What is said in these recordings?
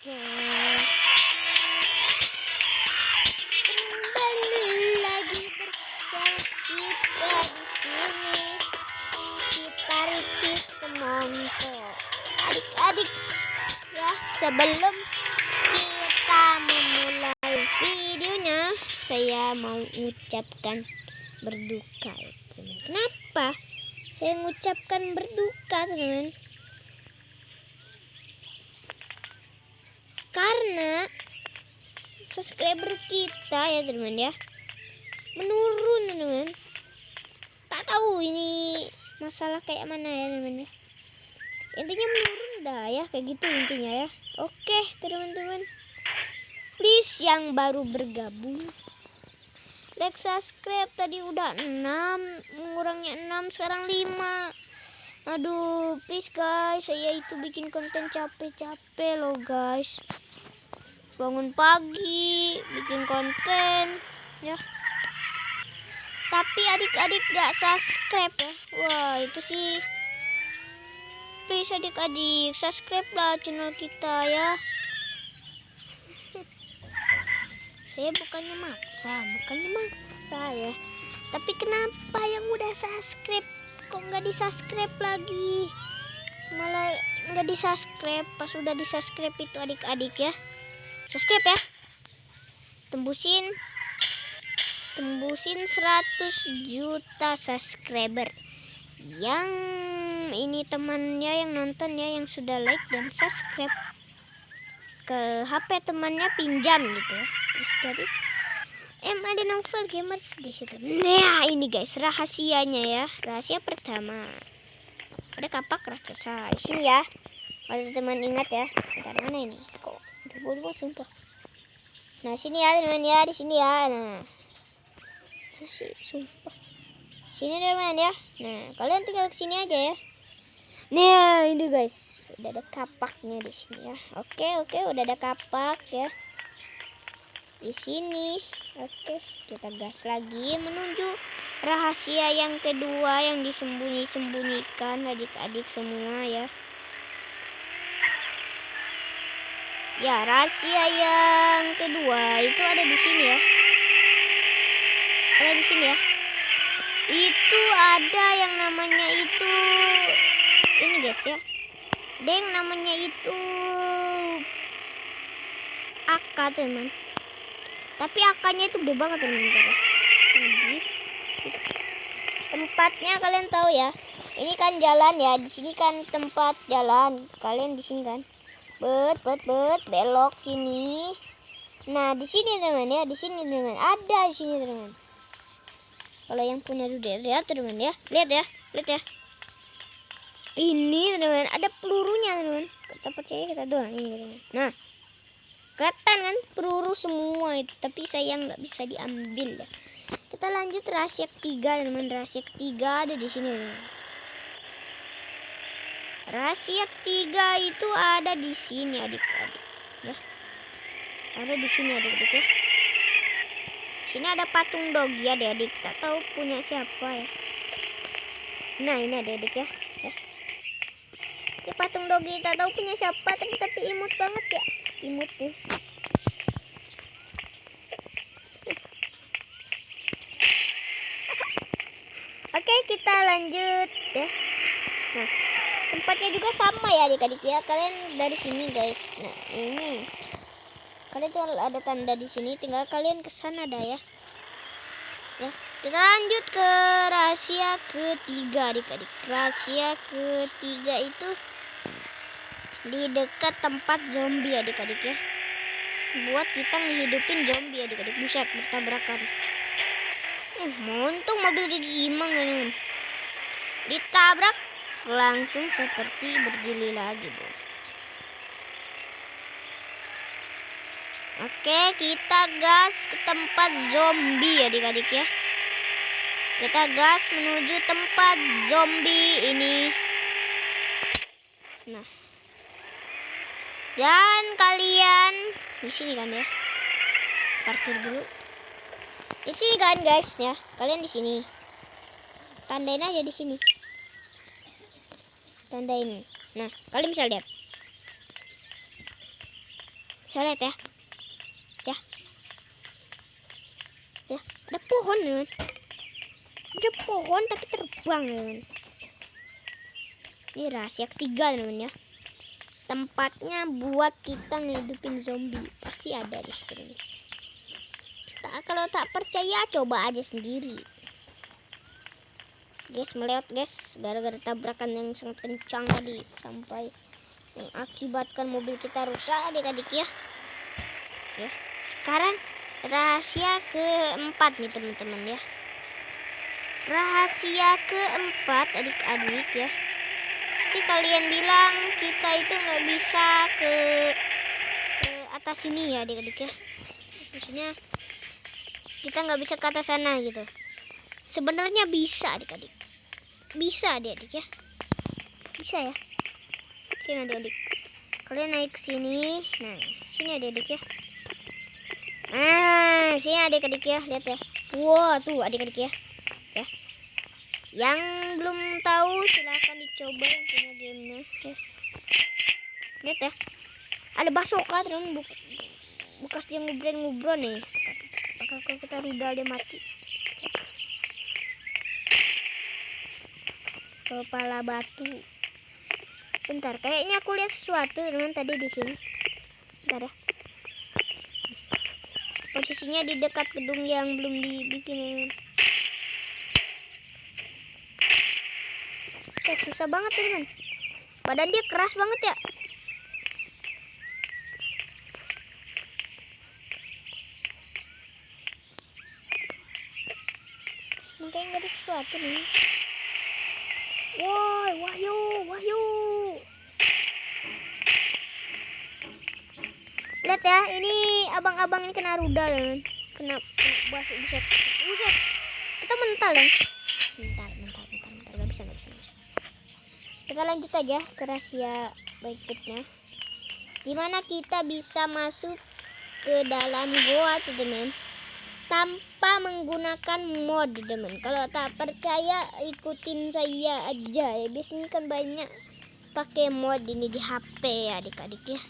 Kembali lagi bersama kita di sini. Kita review semangka. Adik-adik ya, sebelum kita memulai videonya, saya mau mengucapkan berduka ya, teman. Kenapa saya mengucapkan berduka, teman? Karena subscriber kita ya teman ya menurun, teman. Tak tahu ini masalah kayak mana ya teman ya. Intinya menurun dah ya, kayak gitu intinya ya. Oke teman-teman, please yang baru bergabung like, subscribe. Tadi udah 6, mengurangnya 6, sekarang 5. Aduh, please guys, saya itu bikin konten capek-capek loh guys. Bangun pagi bikin konten ya, tapi adik-adik gak subscribe ya. Wah, itu sih, please adik-adik subscribe lah channel kita ya. Saya bukannya maksa ya, tapi kenapa yang udah subscribe kok nggak di subscribe lagi, malah nggak di subscribe. Pas udah di subscribe itu adik-adik ya, subscribe ya, tembusin 100 juta subscriber. Yang ini temannya yang nonton ya, yang sudah like dan subscribe, ke HP temannya pinjam gitu ya. Terus dari ada novel gamers di situ. Nah, ini guys rahasianya ya. Rahasia pertama, ada kapak raksasa di sini ya. Kalau teman ingat ya, bentar, mana ini? Kok bulu sumpah. Nah, sini ya teman ya, di sini ya. Nah, masih sumpah. Sini teman ya. Nah, kalian tinggal ke sini aja ya. Nah, ini guys, udah ada kapaknya di sini ya. Oke, udah ada kapak ya di sini. Oke, kita gas lagi menuju rahasia yang kedua yang disembunyikan adik-adik semua ya. Ya, rahasia yang kedua itu ada di sini ya. Ada di sini ya. Itu ada yang namanya itu ini guys ya. Ada yang namanya itu AK teman. Tapi AK-nya itu gede banget teman. Tempatnya kalian tahu ya. Ini kan jalan ya. Di sini kan tempat jalan. Kalian di sini kan. Belok sini. Nah, di sini teman ya. Di sini teman. Ada di sini teman. Kalau yang punya udah lihat teman ya. Lihat ya. Ini teman, ada pelurunya teman. Kita percaya kita doang ini teman. Nah, kelihatan kan peluru semua itu, tapi sayang nggak bisa diambil ya. Kita lanjut rahasia ketiga teman. Rahasia ketiga ada di sini teman. Rahasia ketiga itu ada di sini adik-adik ya. Ada di sini adik-adik ya. Sini ada patung dogi ya adik. Tak tahu punya siapa ya. Nah, ini adik-adik ya. Ini patung dogi tak tahu punya siapa, tapi imut banget ya. Imut tuh. Oke, kita lanjut ya. Nah, tempatnya juga sama ya adik-adik ya. Kalian dari sini guys. Nah, ini kalian tuh ada tanda di sini, tinggal kalian ke sana dah ya. Ya, kita lanjut ke rahasia ketiga adik-adik. Rahasia ketiga itu di dekat tempat zombie adik-adik ya. Buat kita ngehidupin zombie adik-adik. Buset, bertabrakan. Untung mobil gigi imang teman. Ditabrak langsung seperti berdiri lagi, bro. Oke, kita gas ke tempat zombie adik-adik ya. Kita gas menuju tempat zombie ini. Nah, dan kalian di sini kan ya. Parkir dulu. Di sini kan guys ya. Kalian di sini. Tandain aja di sini. Tandain. Nah, kalian bisa lihat. Saya lihat ya. Ya, ada pohon teman. Ada pohon tapi terbang teman. Ini rahasia ketiga teman ya. Tempatnya buat kita ngehidupin zombie. Pasti ada di situ. Kalau tak percaya coba aja sendiri. Guys, melewat guys, gara-gara tabrakan yang sangat kencang tadi sampai mengakibatkan mobil kita rusak adik-adik ya. Ya, sekarang rahasia keempat nih teman-teman ya. Rahasia keempat adik-adik ya. Pasti kalian bilang kita itu nggak bisa ke atas sini ya adik-adik ya. Maksudnya kita nggak bisa ke atas sana gitu. Sebenarnya bisa adik-adik. Bisa adik-adik ya. Bisa ya. Sini adik-adik. Kalian naik ke sini. Nah, sini adik-adik ya. Nah, sini adik-adik ya. Lihat ya. Wah, tuh adik-adik ya. Ya. Yang belum tahu silahkan dicoba yang punya gamenya. Ya. Lihat ya. Ada basoka teman bekas yang ngubron nih. Kalau kita rudal dia mati. Kepala batu. Bentar, kayaknya aku lihat sesuatu teman tadi di sini. Bentar ya. Posisinya di dekat gedung yang belum dibikin. Susah banget teman. Badan dia keras banget ya. Mungkin nggak ada sesuatu nih. Woi, wahyu. Lihat ya, ini abang-abang ini kena rudal kan. Kena buset. Kita mental ya. Mental. Gak bisa. Kita lanjut aja ke rahasia berikutnya. Dimana kita bisa masuk ke dalam goa teman. Tanpa menggunakan mod teman. Kalau tak percaya ikutin saya aja ya. Biasanya kan banyak pakai mod ini di HP ya adik-adik ya.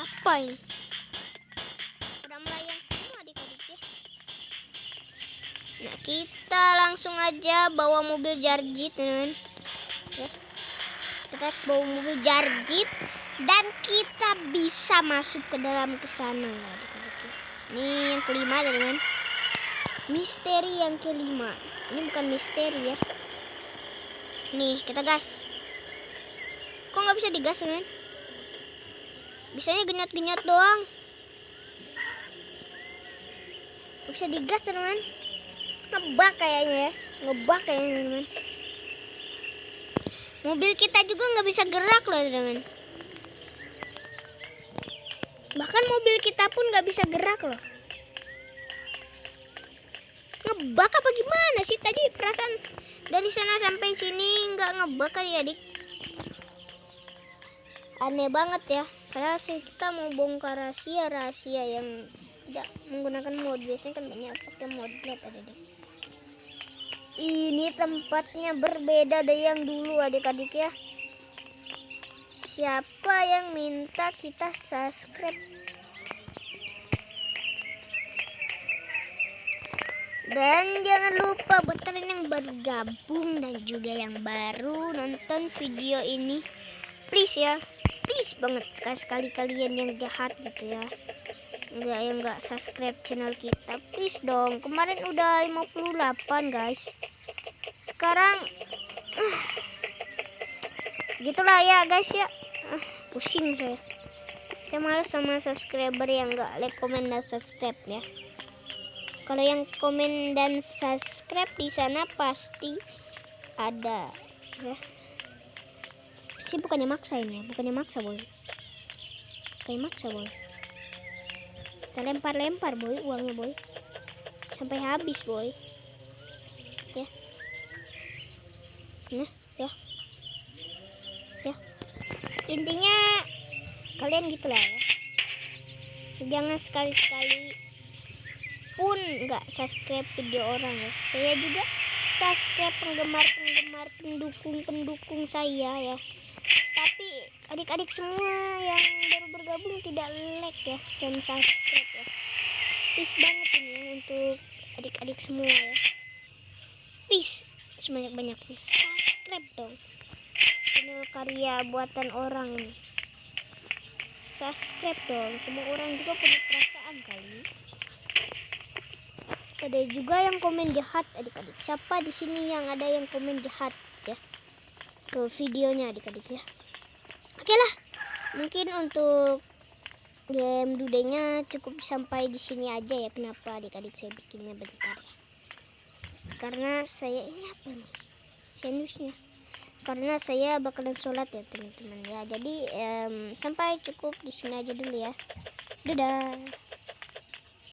Apa ini? Udah melayang semua adik-adik ya. Nah, kita langsung aja bawa mobil Jarjit teman ya. Kita bawa mobil Jarjit dan kita bisa masuk ke dalam kesana ya adik-adik. Ini yang kelima teman. Misteri yang kelima. Ini bukan misteri ya. Nih kita gas. Kok nggak bisa digas teman? Bisanya genyot doang. Gak bisa digas teman. Ngebak kayaknya ya. Teman. Mobil kita juga nggak bisa gerak loh teman. Bahkan mobil kita pun nggak bisa gerak loh. Ngebak apa gimana sih tadi? Perasaan dari sana sampai sini nggak ngebak kali adik. Aneh banget ya. Karena kita mau bongkar rahasia yang tidak menggunakan mod. Biasanya kan banyak pakai mod. Lihat adik. Ini tempatnya berbeda dari yang dulu adik-adik ya. Siapa yang minta kita subscribe? Dan jangan lupa buat kalian yang baru gabung dan juga yang baru nonton video ini, please ya, please banget sekali kalian yang jahat gitu ya, yang nggak subscribe channel kita, please dong. Kemarin udah 58 guys, sekarang gitulah ya guys ya. Pusing saya malas sama subscriber yang nggak like, komen, dan subscribe ya. Kalau yang komen dan subscribe di sana pasti ada ya. Sih bukannya maksa ini ya, bukannya maksa boy. Kita lempar boy uangnya boy, sampai habis boy. Ya. Nah ya. Intinya kalian gitulah ya. Jangan sekali-sekali pun nggak subscribe video orang ya. Saya juga subscribe penggemar pendukung saya ya. Tapi adik-adik semua yang baru bergabung tidak like ya dan subscribe ya. Peace banget ini ya untuk adik-adik semua ya. Peace sebanyak-banyaknya. Subscribe dong. Channel karya buatan orang ini. Subscribe dong. Semua orang juga punya perasaan kali. Ada juga yang komen jahat adik-adik. Siapa di sini yang ada yang komen jahat ya ke videonya adik-adik ya. Oke lah. Mungkin untuk game dudenya cukup sampai di sini aja ya. Kenapa adik-adik saya bikinnya bentar ya? Karena saya ini apa nih? Sinusnya. Karena saya bakalan sholat ya teman-teman ya. Jadi sampai cukup di sini aja dulu ya. Dadah.